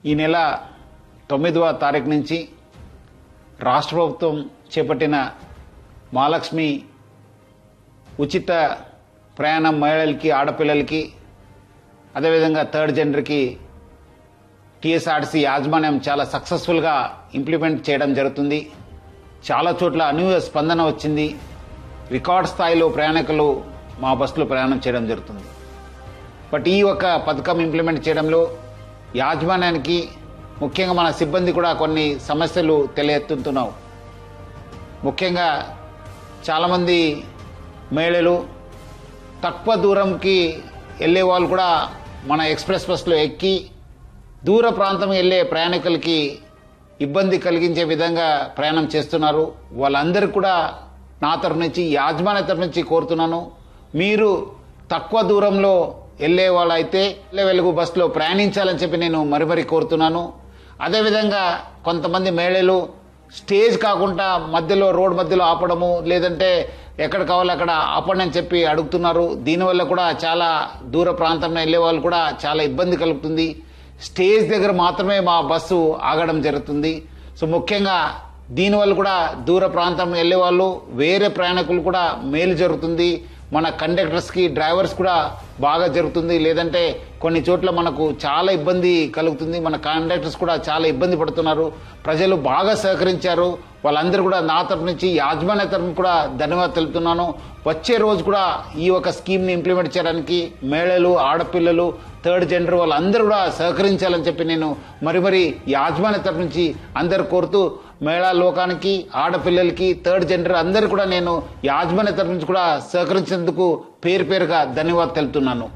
ఈ నెల 9వ తారీఖు నుంచి రాష్ట్ర ప్రభుత్వం చేపట్టిన మహాలక్ష్మి ఉచిత ప్రయాణం మహిళలకి, ఆడపిల్లలకి, అదేవిధంగా థర్డ్ జెండర్కి టీఎస్ఆర్టీసీ యాజమాన్యం చాలా సక్సెస్ఫుల్గా ఇంప్లిమెంట్ చేయడం జరుగుతుంది. చాలా చోట్ల అనూహ్య స్పందన వచ్చింది. రికార్డ్ స్థాయిలో ప్రయాణికులు మా బస్సులో ప్రయాణం చేయడం జరుగుతుంది. బట్ ఈ ఒక పథకం ఇంప్లిమెంట్ చేయడంలో యాజమాన్యానికి, ముఖ్యంగా మన సిబ్బంది కూడా కొన్ని సమస్యలు తెలియెత్తుతున్నావు. ముఖ్యంగా చాలామంది మహిళలు తక్కువ దూరంకి వెళ్ళే వాళ్ళు కూడా మన ఎక్స్ప్రెస్ బస్సులో ఎక్కి దూర ప్రాంతం వెళ్ళే ప్రయాణికులకి ఇబ్బంది కలిగించే విధంగా ప్రయాణం చేస్తున్నారు. వాళ్ళందరూ కూడా నా తరఫు నుంచి, యాజమాన్య తరఫు నుంచి కోరుతున్నాను, మీరు తక్కువ దూరంలో వెళ్ళే వాళ్ళైతే వెలుగు బస్సులో ప్రయాణించాలని చెప్పి నేను మరీ కోరుతున్నాను. అదేవిధంగా కొంతమంది మహిళలు స్టేజ్ కాకుండా మధ్యలో, రోడ్ మధ్యలో ఆపడము, లేదంటే ఎక్కడ కావాలో అక్కడ ఆపండి అని చెప్పి అడుగుతున్నారు. దీనివల్ల కూడా చాలా దూర ప్రాంతంలో వెళ్ళే వాళ్ళు కూడా చాలా ఇబ్బంది కలుగుతుంది. స్టేజ్ దగ్గర మాత్రమే మా బస్సు ఆగడం జరుగుతుంది. సో ముఖ్యంగా దీనివల్ల కూడా దూర ప్రాంతం వెళ్ళే వాళ్ళు, వేరే ప్రయాణికులు కూడా మేలు జరుగుతుంది. మన కండక్టర్స్కి, డ్రైవర్స్ కూడా బాగా జరుగుతుంది. లేదంటే కొన్ని చోట్ల మనకు చాలా ఇబ్బంది కలుగుతుంది. మన కండక్టర్స్ కూడా చాలా ఇబ్బంది పడుతున్నారు. ప్రజలు బాగా సహకరించారు. వాళ్ళందరూ కూడా నా తరఫు నుంచి, యాజమాన్య తరఫు కూడా ధన్యవాదాలు తెలుపుతున్నాను. వచ్చే రోజు కూడా ఈ ఒక స్కీమ్ని ఇంప్లిమెంట్ చేయడానికి మహిళలు, ఆడపిల్లలు, థర్డ్ జెండర్ వాళ్ళందరూ కూడా సహకరించాలని చెప్పి నేను మరీ యాజమాన్య తరఫు నుంచి అందరు కోరుతూ, మహిళా లోకానికి, ఆడపిల్లలకి, థర్డ్ జెండర్ అందరూ కూడా నేను యాజమాన్య తరఫు నుంచి కూడా సహకరించేందుకు పేరుగా ధన్యవాదాలు తెలుపుతున్నాను.